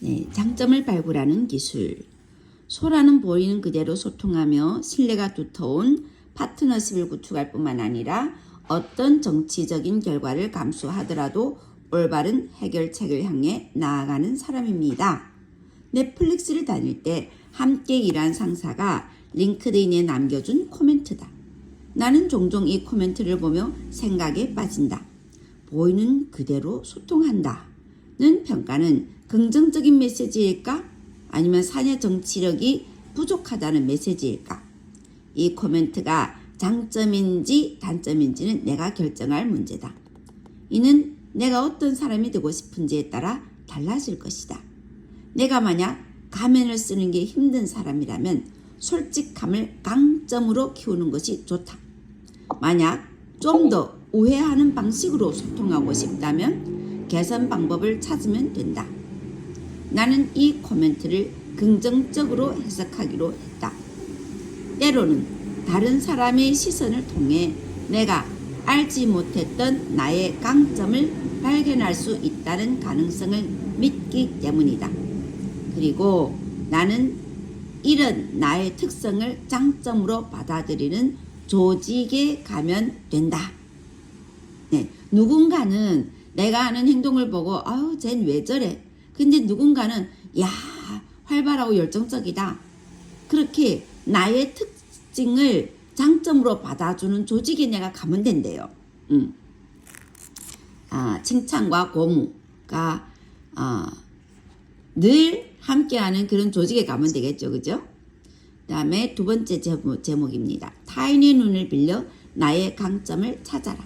네, 장점을 발굴하는 기술. 소라는 보이는 그대로 소통하며 신뢰가 두터운 파트너십을 구축할 뿐만 아니라 어떤 정치적인 결과를 감수하더라도 올바른 해결책을 향해 나아가는 사람입니다. 넷플릭스를 다닐 때 함께 일한 상사가 링크드인에 남겨준 코멘트다. 나는 종종 이 코멘트를 보며 생각에 빠진다. 보이는 그대로 소통한다. 는 평가는 긍정적인 메시지일까? 아니면 사내 정치력이 부족하다는 메시지일까? 이 코멘트가 장점인지 단점인지는 내가 결정할 문제다. 이는 내가 어떤 사람이 되고 싶은지에 따라 달라질 것이다. 내가 만약 가면을 쓰는 게 힘든 사람이라면 솔직함을 강점으로 키우는 것이 좋다. 만약 좀 더 우회하는 방식으로 소통하고 싶다면 개선 방법을 찾으면 된다. 나는 이 코멘트를 긍정적으로 해석하기로 했다. 때로는 다른 사람의 시선을 통해 내가 알지 못했던 나의 강점을 발견할 수 있다는 가능성을 믿기 때문이다. 그리고 나는 이런 나의 특성을 장점으로 받아들이는 조직에 가면 된다. 네, 누군가는 내가 하는 행동을 보고 아유 쟨 왜 저래? 근데 누군가는 야 활발하고 열정적이다. 그렇게 나의 특징을 장점으로 받아주는 조직에 내가 가면 된대요. 칭찬과 고무가 늘 함께하는 그런 조직에 가면 되겠죠. 그죠? 그 다음에 두 번째 제목입니다. 타인의 눈을 빌려 나의 강점을 찾아라.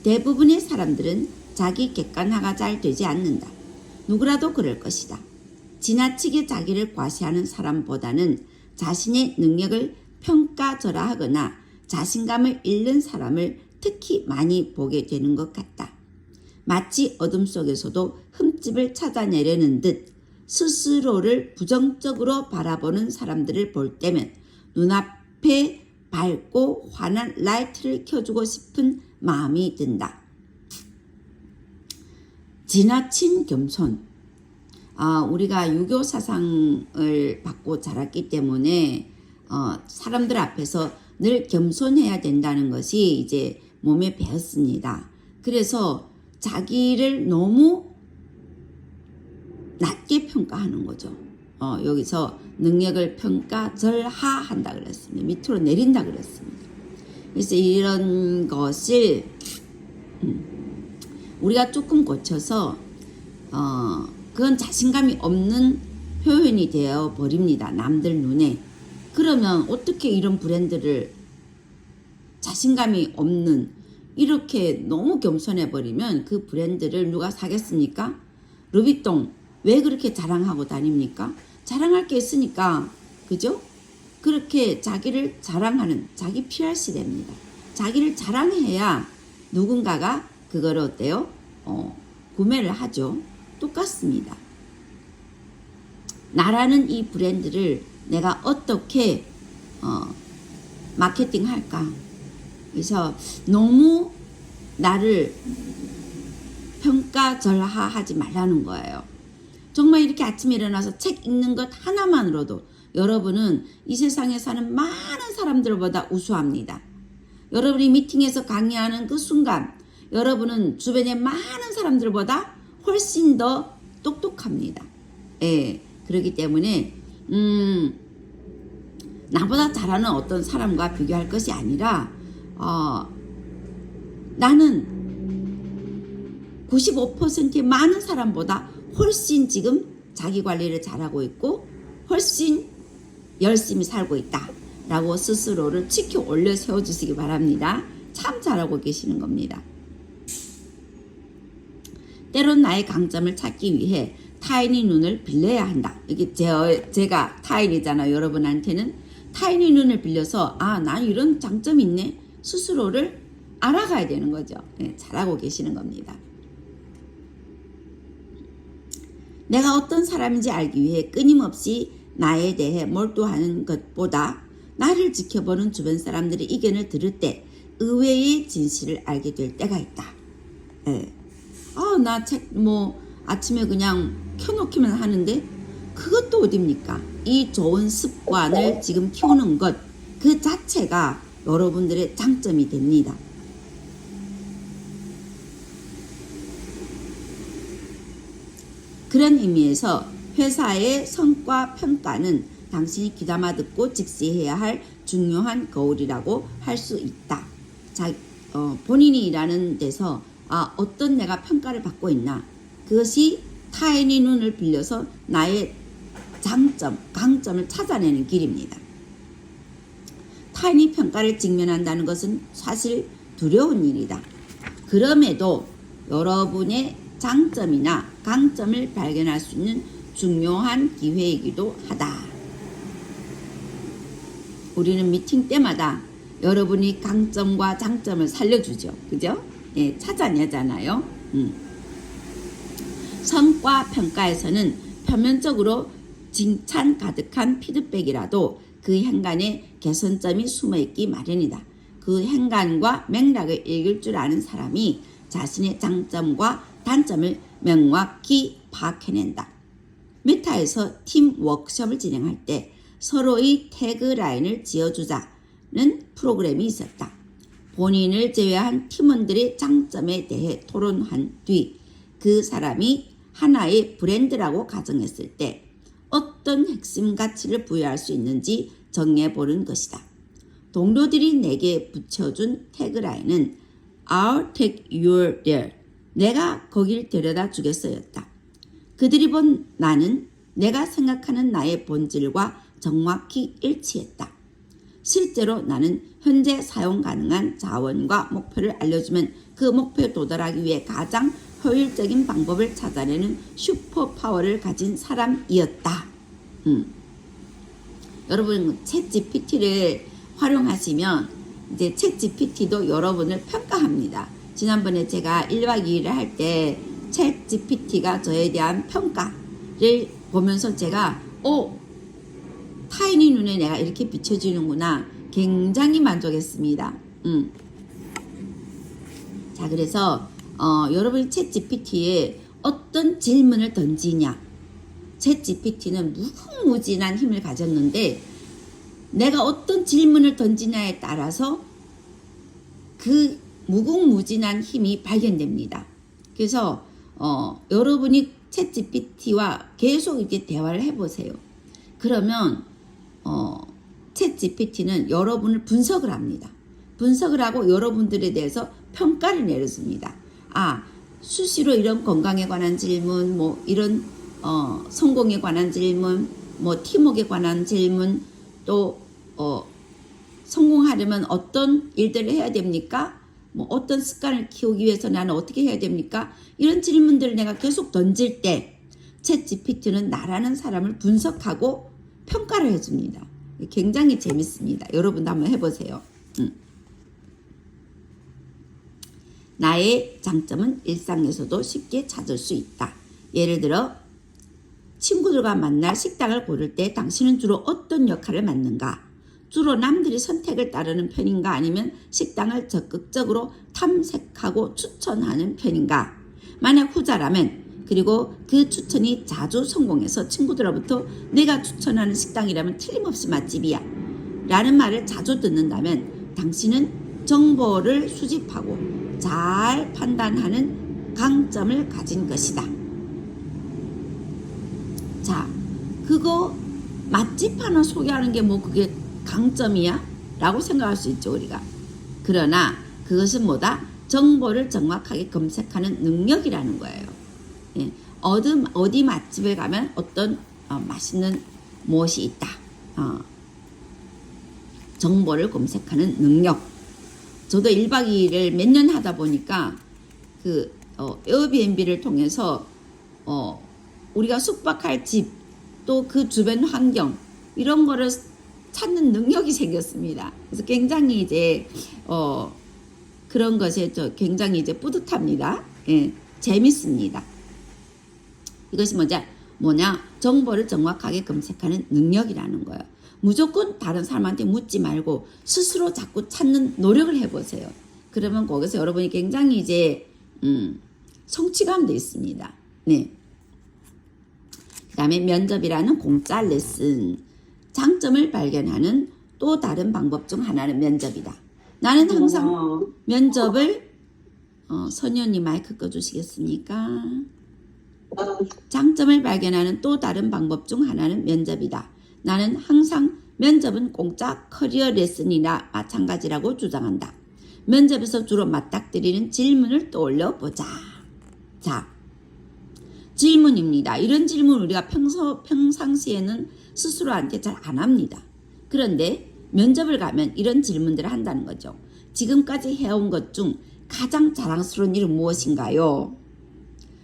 대부분의 사람들은 자기 객관화가 잘 되지 않는다. 누구라도 그럴 것이다. 지나치게 자기를 과시하는 사람보다는 자신의 능력을 평가절하하거나 자신감을 잃는 사람을 특히 많이 보게 되는 것 같다. 마치 어둠 속에서도 흠집을 찾아내려는 듯 스스로를 부정적으로 바라보는 사람들을 볼 때면 눈앞에 밝고 환한 라이트를 켜주고 싶은 마음이 든다. 지나친 겸손. 우리가 유교 사상을 받고 자랐기 때문에 사람들 앞에서 늘 겸손해야 된다는 것이 이제 몸에 배었습니다. 그래서 자기를 너무 낮게 평가하는 거죠. 여기서 능력을 평가절하한다 그랬습니다. 밑으로 내린다 그랬습니다. 그래서 이런 것을 우리가 조금 고쳐서 그건 자신감이 없는 표현이 되어 버립니다. 남들 눈에. 그러면 어떻게 이런 브랜드를 자신감이 없는 이렇게 너무 겸손해 버리면 그 브랜드를 누가 사겠습니까? 루비통 왜 그렇게 자랑하고 다닙니까? 자랑할 게 있으니까. 그죠? 그렇게 자기를 자랑하는 자기 PR 시대입니다. 자기를 자랑해야 누군가가 그거를 어때요? 구매를 하죠. 똑같습니다. 나라는 이 브랜드를 내가 어떻게 마케팅할까? 그래서 너무 나를 평가절하하지 말라는 거예요. 정말 이렇게 아침에 일어나서 책 읽는 것 하나만으로도 여러분은 이 세상에 사는 많은 사람들보다 우수합니다. 여러분이 미팅에서 강의하는 그 순간 여러분은 주변의 많은 사람들보다 훨씬 더 똑똑합니다. 예, 그렇기 때문에 나보다 잘하는 어떤 사람과 비교할 것이 아니라 나는 95%의 많은 사람보다 훨씬 지금 자기 관리를 잘하고 있고 훨씬 열심히 살고 있다 라고 스스로를 치켜 올려 세워주시기 바랍니다. 참 잘하고 계시는 겁니다. 때론 나의 강점을 찾기 위해 타인의 눈을 빌려야 한다. 이게 제가 타인이잖아요. 여러분한테는 타인의 눈을 빌려서 난 이런 장점이 있네. 스스로를 알아가야 되는 거죠. 네, 잘하고 계시는 겁니다. 내가 어떤 사람인지 알기 위해 끊임없이 나에 대해 몰두하는 것보다 나를 지켜보는 주변 사람들의 의견을 들을 때 의외의 진실을 알게 될 때가 있다. 네. 나 책 아침에 그냥 켜놓기만 하는데 그것도 어딥니까? 이 좋은 습관을 지금 키우는 것 그 자체가 여러분들의 장점이 됩니다. 그런 의미에서 회사의 성과 평가는 당신이 귀담아 듣고 직시해야 할 중요한 거울이라고 할 수 있다. 본인이 일하는 데서 어떤 내가 평가를 받고 있나, 그것이 타인의 눈을 빌려서 나의 장점, 강점을 찾아내는 길입니다. 타인의 평가를 직면한다는 것은 사실 두려운 일이다. 그럼에도 여러분의 장점이나 강점을 발견할 수 있는 중요한 기회이기도 하다. 우리는 미팅 때마다 여러분이 강점과 장점을 살려주죠. 그죠? 예, 찾아내잖아요. 성과 평가에서는 표면적으로 칭찬 가득한 피드백이라도 그 행간에 개선점이 숨어있기 마련이다. 그 행간과 맥락을 읽을 줄 아는 사람이 자신의 장점과 단점을 명확히 파악해낸다. 메타에서 팀 워크숍을 진행할 때 서로의 태그라인을 지어주자는 프로그램이 있었다. 본인을 제외한 팀원들의 장점에 대해 토론한 뒤 그 사람이 하나의 브랜드라고 가정했을 때 어떤 핵심 가치를 부여할 수 있는지 정해보는 것이다. 동료들이 내게 붙여준 태그라인은 I'll take you there. 내가 거길 데려다 주겠어였다. 그들이 본 나는 내가 생각하는 나의 본질과 정확히 일치했다. 실제로 나는 현재 사용 가능한 자원과 목표를 알려주면 그 목표에 도달하기 위해 가장 효율적인 방법을 찾아내는 슈퍼파워를 가진 사람이었다. 여러분 챗GPT를 활용하시면 이제 챗GPT도 여러분을 평가합니다. 지난번에 제가 1박 2일을 할 때 챗GPT가 저에 대한 평가를 보면서 제가 타인의 눈에 내가 이렇게 비춰지는구나 굉장히 만족했습니다. 자, 그래서 여러분이 챗GPT에 어떤 질문을 던지냐, 챗GPT는 무궁무진한 힘을 가졌는데 내가 어떤 질문을 던지냐에 따라서 그 무궁무진한 힘이 발견됩니다. 그래서 여러분이 챗GPT와 계속 이렇게 대화를 해보세요. 그러면 챗GPT는 여러분을 분석을 합니다. 분석을 하고 여러분들에 대해서 평가를 내려줍니다. 수시로 이런 건강에 관한 질문, 이런 성공에 관한 질문, 팀워크에 관한 질문, 또 성공하려면 어떤 일들을 해야 됩니까? 어떤 습관을 키우기 위해서 나는 어떻게 해야 됩니까? 이런 질문들을 내가 계속 던질 때 챗GPT는 나라는 사람을 분석하고 평가를 해줍니다. 굉장히 재밌습니다. 여러분도 한번 해보세요. 나의 장점은 일상에서도 쉽게 찾을 수 있다. 예를 들어 친구들과 만날 식당을 고를 때 당신은 주로 어떤 역할을 맡는가? 주로 남들이 선택을 따르는 편인가? 아니면 식당을 적극적으로 탐색하고 추천하는 편인가? 만약 후자라면, 그리고 그 추천이 자주 성공해서 친구들로부터 내가 추천하는 식당이라면 틀림없이 맛집이야 라는 말을 자주 듣는다면 당신은 정보를 수집하고 잘 판단하는 강점을 가진 것이다. 자, 그거 맛집 하나 소개하는 게 그게 강점이야? 라고 생각할 수 있죠, 우리가. 그러나 그것은 뭐다? 정보를 정확하게 검색하는 능력이라는 거예요. 예, 어디 맛집에 가면 어떤 맛있는 무엇이 있다. 정보를 검색하는 능력. 저도 1박 2일을 몇 년 하다 보니까 에어비앤비를 통해서 우리가 숙박할 집, 또 그 주변 환경 이런 거를 찾는 능력이 생겼습니다. 그래서 굉장히 이제 그런 것에 굉장히 이제 뿌듯합니다. 예, 재밌습니다. 이것이 뭐냐? 정보를 정확하게 검색하는 능력이라는 거예요. 무조건 다른 사람한테 묻지 말고 스스로 자꾸 찾는 노력을 해보세요. 그러면 거기서 여러분이 굉장히 이제 성취감도 있습니다. 네. 그 다음에 면접이라는 공짜 레슨. 장점을 발견하는 또 다른 방법 중 하나는 면접이다. 나는 항상 면접을 선녀님 마이크 꺼주시겠습니까? 장점을 발견하는 또 다른 방법 중 하나는 면접이다. 나는 항상 면접은 공짜 커리어 레슨이나 마찬가지라고 주장한다. 면접에서 주로 맞닥뜨리는 질문을 떠올려 보자. 자, 질문입니다. 이런 질문 우리가 평상시에는 스스로한테 잘 안 합니다. 그런데 면접을 가면 이런 질문들을 한다는 거죠. 지금까지 해온 것 중 가장 자랑스러운 일은 무엇인가요?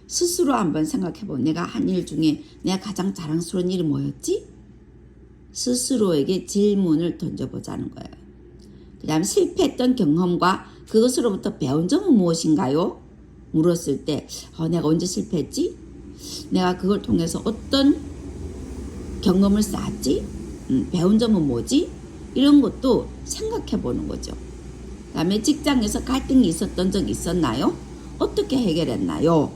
스스로 한번 생각해보. 내가 한 일 중에 내가 가장 자랑스러운 일이 뭐였지? 스스로에게 질문을 던져보자는 거예요. 그 다음 실패했던 경험과 그것으로부터 배운 점은 무엇인가요? 물었을 때 내가 언제 실패했지? 내가 그걸 통해서 어떤 경험을 쌓았지? 배운 점은 뭐지? 이런 것도 생각해 보는 거죠. 그 다음에 직장에서 갈등이 있었던 적 있었나요? 어떻게 해결했나요?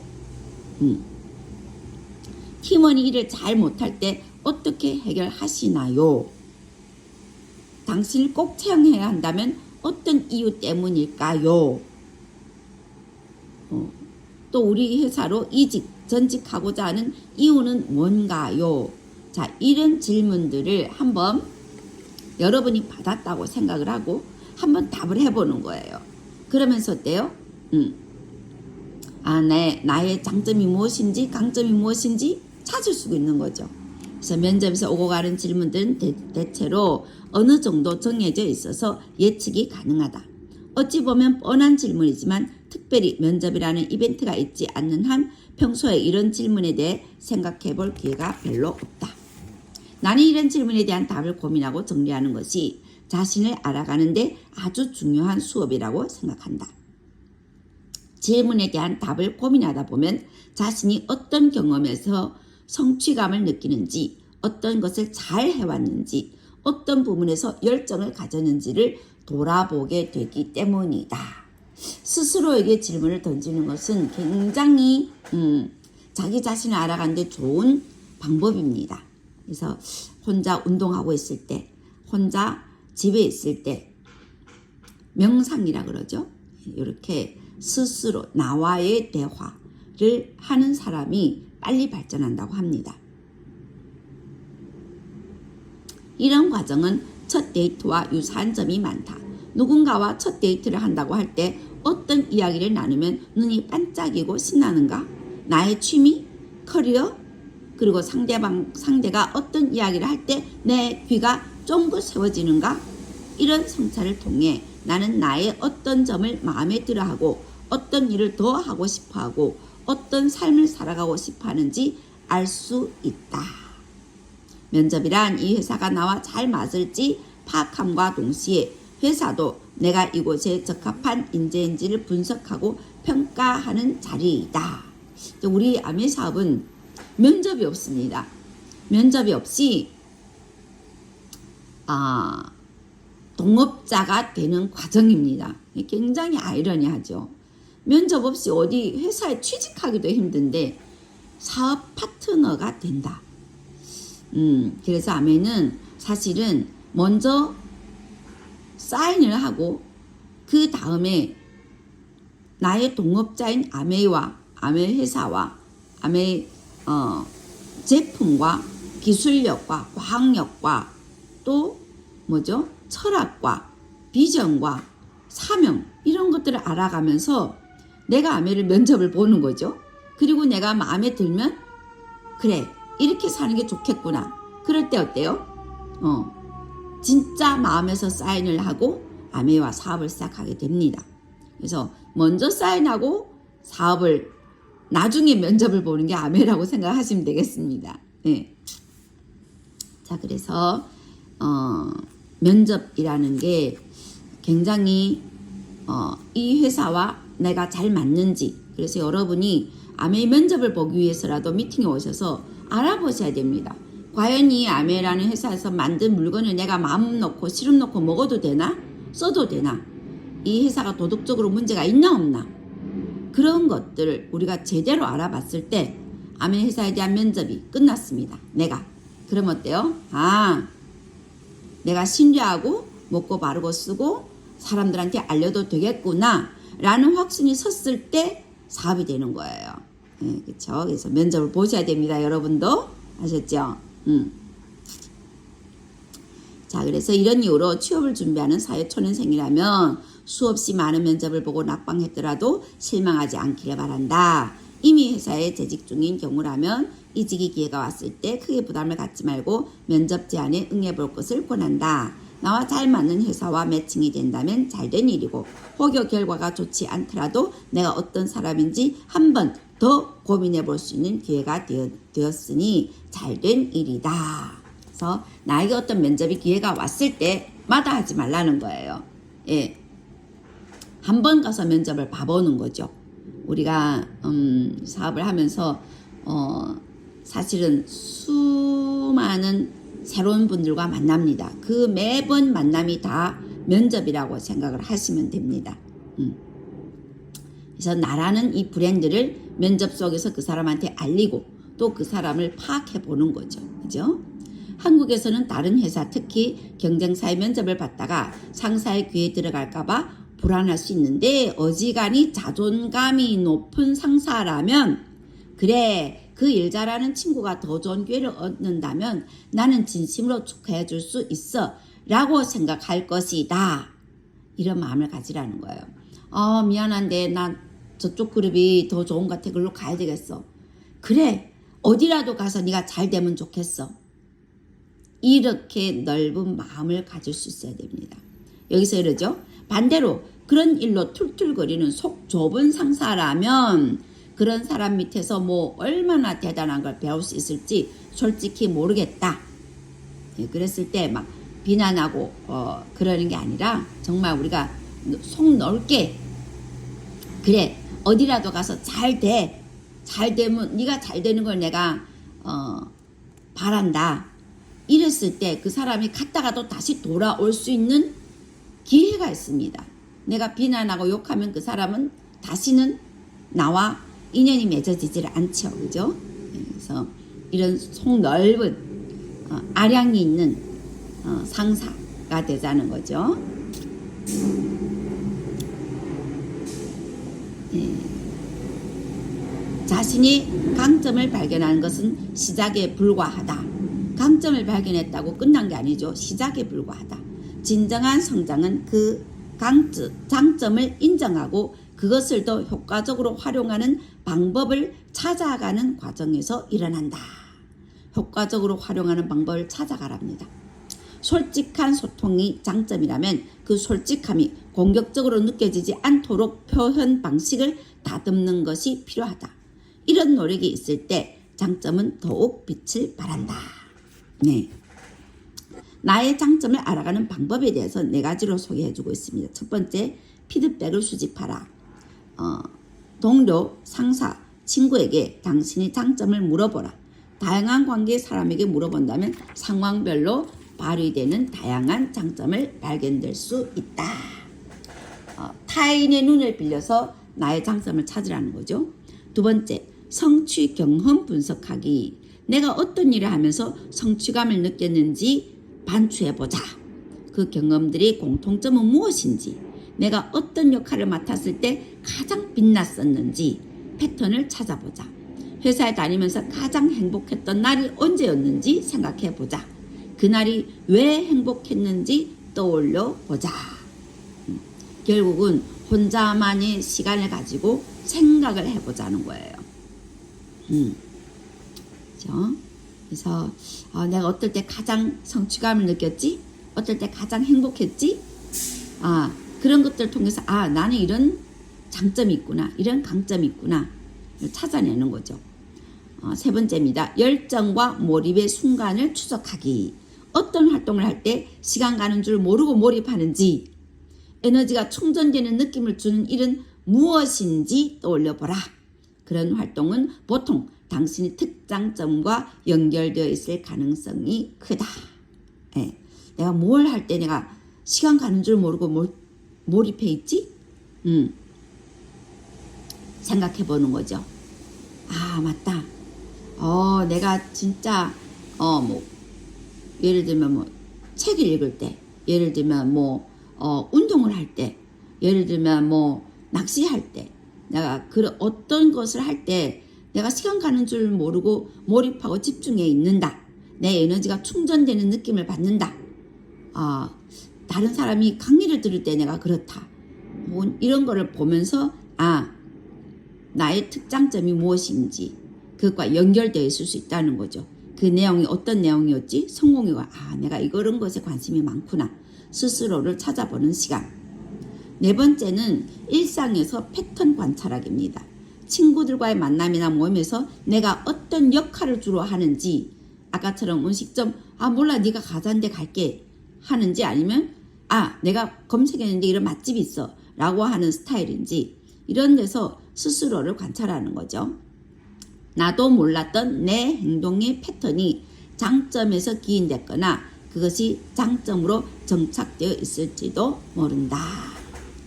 팀원이 일을 잘 못할 때 어떻게 해결하시나요? 당신을 꼭 채용해야 한다면 어떤 이유 때문일까요? 또 우리 회사로 전직하고자 하는 이유는 뭔가요? 자, 이런 질문들을 한번 여러분이 받았다고 생각을 하고 한번 답을 해보는 거예요. 그러면서 어때요? 나의 장점이 무엇인지 강점이 무엇인지 찾을 수 있는 거죠. 그래서 면접에서 오고 가는 질문들은 대체로 어느 정도 정해져 있어서 예측이 가능하다. 어찌 보면 뻔한 질문이지만 특별히 면접이라는 이벤트가 있지 않는 한 평소에 이런 질문에 대해 생각해 볼 기회가 별로 없다. 나는 이런 질문에 대한 답을 고민하고 정리하는 것이 자신을 알아가는데 아주 중요한 수업이라고 생각한다. 질문에 대한 답을 고민하다 보면 자신이 어떤 경험에서 성취감을 느끼는지, 어떤 것을 잘 해왔는지, 어떤 부분에서 열정을 가졌는지를 돌아보게 되기 때문이다. 스스로에게 질문을 던지는 것은 굉장히 자기 자신을 알아가는 데 좋은 방법입니다. 그래서 혼자 운동하고 있을 때, 혼자 집에 있을 때 명상이라 그러죠. 이렇게 스스로 나와의 대화를 하는 사람이 빨리 발전한다고 합니다. 이런 과정은 첫 데이트와 유사한 점이 많다. 누군가와 첫 데이트를 한다고 할 때 어떤 이야기를 나누면 눈이 반짝이고 신나는가? 나의 취미, 커리어, 그리고 상대가 어떤 이야기를 할 때 내 귀가 쫑긋 세워지는가? 이런 성찰을 통해 나는 나의 어떤 점을 마음에 들어하고 어떤 일을 더 하고 싶어하고 어떤 삶을 살아가고 싶어하는지 알 수 있다. 면접이란 이 회사가 나와 잘 맞을지 파악함과 동시에 회사도 내가 이곳에 적합한 인재인지를 분석하고 평가하는 자리이다. 우리 아메 사업은 면접이 없습니다. 면접이 없이 동업자가 되는 과정입니다. 굉장히 아이러니하죠. 면접 없이 어디 회사에 취직하기도 힘든데 사업 파트너가 된다. 그래서 아메는 사실은 먼저 사인을 하고 그 다음에 나의 동업자인 아메와 아메 회사와 아메 제품과 기술력과 과학력과 또 뭐죠? 철학과 비전과 사명 이런 것들을 알아가면서 내가 아메를 면접을 보는 거죠. 그리고 내가 마음에 들면 그래 이렇게 사는 게 좋겠구나. 그럴 때 어때요? 진짜 마음에서 사인을 하고 아메와 사업을 시작하게 됩니다. 그래서 먼저 사인하고 사업을 나중에 면접을 보는 게 아메라고 생각하시면 되겠습니다. 네. 자, 그래서 면접이라는 게 굉장히 이 회사와 내가 잘 맞는지, 그래서 여러분이 아메 면접을 보기 위해서라도 미팅에 오셔서 알아보셔야 됩니다. 과연 이 아메라는 회사에서 만든 물건을 내가 마음 놓고 시름 놓고 먹어도 되나? 써도 되나? 이 회사가 도덕적으로 문제가 있나 없나? 그런 것들을 우리가 제대로 알아봤을 때 아멘 회사에 대한 면접이 끝났습니다. 그럼 어때요? 내가 신뢰하고 먹고 바르고 쓰고 사람들한테 알려도 되겠구나 라는 확신이 섰을 때 사업이 되는 거예요. 그렇죠? 그래서 면접을 보셔야 됩니다. 여러분도 아셨죠? 자, 그래서 이런 이유로 취업을 준비하는 사회초년생이라면 수없이 많은 면접을 보고 낙방했더라도 실망하지 않기를 바란다. 이미 회사에 재직 중인 경우라면 이직이 기회가 왔을 때 크게 부담을 갖지 말고 면접 제안에 응해볼 것을 권한다. 나와 잘 맞는 회사와 매칭이 된다면 잘된 일이고 혹여 결과가 좋지 않더라도 내가 어떤 사람인지 한 번 더 고민해 볼 수 있는 기회가 되었으니 잘된 일이다. 그래서 나에게 어떤 면접이 기회가 왔을 때 마다하지 말라는 거예요. 예, 한 번 가서 면접을 봐보는 거죠. 우리가 사업을 하면서 사실은 수많은 새로운 분들과 만납니다. 그 매번 만남이 다 면접이라고 생각을 하시면 됩니다. 그래서 나라는 이 브랜드를 면접 속에서 그 사람한테 알리고 또 그 사람을 파악해 보는 거죠. 그죠? 한국에서는 다른 회사, 특히 경쟁사의 면접을 받다가 상사의 귀에 들어갈까봐 불안할 수 있는데 어지간히 자존감이 높은 상사라면 그래, 그 일 잘하는 친구가 더 좋은 기회를 얻는다면 나는 진심으로 축하해 줄 수 있어 라고 생각할 것이다. 이런 마음을 가지라는 거예요. 미안한데 나 저쪽 그룹이 더 좋은 것 같아. 그걸로 가야 되겠어. 그래, 어디라도 가서 네가 잘 되면 좋겠어. 이렇게 넓은 마음을 가질 수 있어야 됩니다. 여기서 이러죠. 반대로 그런 일로 툴툴거리는 속 좁은 상사라면 그런 사람 밑에서 뭐 얼마나 대단한 걸 배울 수 있을지 솔직히 모르겠다. 그랬을 때 막 비난하고 그러는 게 아니라 정말 우리가 속 넓게 그래, 어디라도 가서 잘 되면 네가 잘 되는 걸 내가 바란다. 이랬을 때 그 사람이 갔다가도 다시 돌아올 수 있는 기회가 있습니다. 내가 비난하고 욕하면 그 사람은 다시는 나와 인연이 맺어지질 않죠. 그죠? 그래서 이런 속 넓은 아량이 있는 상사가 되자는 거죠. 자신이 강점을 발견하는 것은 시작에 불과하다. 강점을 발견했다고 끝난 게 아니죠. 시작에 불과하다. 진정한 성장은 그 장점을 인정하고 그것을 더 효과적으로 활용하는 방법을 찾아가는 과정에서 일어난다. 효과적으로 활용하는 방법을 찾아가랍니다. 솔직한 소통이 장점이라면 그 솔직함이 공격적으로 느껴지지 않도록 표현 방식을 다듬는 것이 필요하다. 이런 노력이 있을 때 장점은 더욱 빛을 발한다. 네. 나의 장점을 알아가는 방법에 대해서 4가지로 소개해주고 있습니다. 첫 번째, 피드백을 수집하라. 동료, 상사, 친구에게 당신의 장점을 물어보라. 다양한 관계의 사람에게 물어본다면 상황별로 발휘되는 다양한 장점을 발견될 수 있다. 타인의 눈을 빌려서 나의 장점을 찾으라는 거죠. 두 번째, 성취 경험 분석하기. 내가 어떤 일을 하면서 성취감을 느꼈는지 반추해보자. 그 경험들의 공통점은 무엇인지, 내가 어떤 역할을 맡았을 때 가장 빛났었는지 패턴을 찾아보자. 회사에 다니면서 가장 행복했던 날이 언제였는지 생각해보자. 그날이 왜 행복했는지 떠올려보자. 결국은 혼자만의 시간을 가지고 생각을 해보자는 거예요. 그렇죠? 그래서 내가 어떨 때 가장 성취감을 느꼈지? 어떨 때 가장 행복했지? 그런 것들을 통해서 나는 이런 장점이 있구나, 이런 강점이 있구나 찾아내는 거죠. 세 번째입니다. 열정과 몰입의 순간을 추적하기. 어떤 활동을 할 때 시간 가는 줄 모르고 몰입하는지, 에너지가 충전되는 느낌을 주는 일은 무엇인지 떠올려보라. 그런 활동은 보통 당신의 특장점과 연결되어 있을 가능성이 크다. 네. 내가 뭘 할 때 내가 시간 가는 줄 모르고 몰입해 있지? 생각해 보는 거죠. 맞다. 내가 진짜 뭐 예를 들면 뭐 책을 읽을 때, 예를 들면 뭐 운동을 할 때, 예를 들면 뭐 낚시할 때, 내가 그런 어떤 것을 할 때 내가 시간 가는 줄 모르고 몰입하고 집중해 있는다. 내 에너지가 충전되는 느낌을 받는다. 다른 사람이 강의를 들을 때 내가 그렇다. 이런 거를 보면서 나의 특장점이 무엇인지 그것과 연결되어 있을 수 있다는 거죠. 그 내용이 어떤 내용이었지? 성공이가 내가 이런 것에 관심이 많구나. 스스로를 찾아보는 시간. 네 번째는 일상에서 패턴 관찰하기입니다. 친구들과의 만남이나 모임에서 내가 어떤 역할을 주로 하는지, 아까처럼 음식점 몰라 네가 가자는데 갈게 하는지, 아니면 내가 검색했는데 이런 맛집이 있어 라고 하는 스타일인지, 이런 데서 스스로를 관찰하는 거죠. 나도 몰랐던 내 행동의 패턴이 장점에서 기인됐거나 그것이 장점으로 정착되어 있을지도 모른다.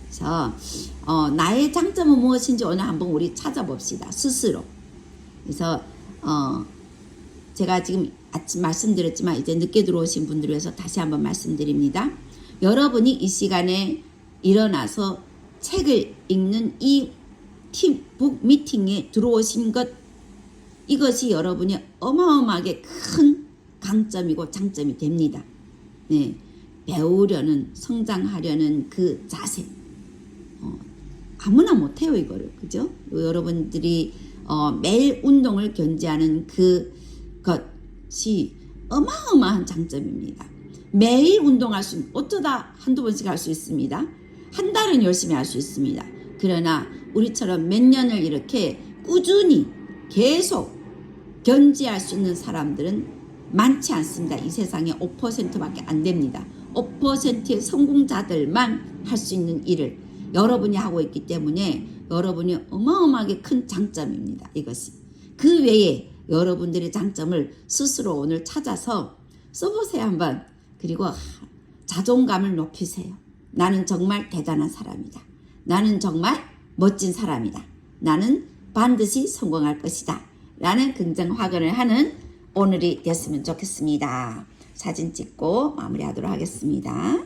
그래서 나의 장점은 무엇인지 오늘 한번 우리 찾아봅시다. 스스로. 그래서 제가 지금 아침 말씀드렸지만 이제 늦게 들어오신 분들을 위해서 다시 한번 말씀드립니다. 여러분이 이 시간에 일어나서 책을 읽는 이 팀북 미팅에 들어오신 것, 이것이 여러분이 어마어마하게 큰 강점이고 장점이 됩니다. 네, 배우려는, 성장하려는 그 자세. 아무나 못해요, 이거를. 그죠? 여러분들이 매일 운동을 견지하는 그것이 어마어마한 장점입니다. 매일 운동할 수, 어쩌다 한두 번씩 할 수 있습니다. 한 달은 열심히 할 수 있습니다. 그러나 우리처럼 몇 년을 이렇게 꾸준히 계속 견지할 수 있는 사람들은 많지 않습니다. 이 세상에 5%밖에 안 됩니다. 5%의 성공자들만 할 수 있는 일을 여러분이 하고 있기 때문에 여러분이 어마어마하게 큰 장점입니다. 이것이. 그 외에 여러분들의 장점을 스스로 오늘 찾아서 써보세요, 한번. 그리고 자존감을 높이세요. 나는 정말 대단한 사람이다. 나는 정말 멋진 사람이다. 나는 반드시 성공할 것이다. 라는 긍정 확언을 하는 오늘이 됐으면 좋겠습니다. 사진 찍고 마무리하도록 하겠습니다.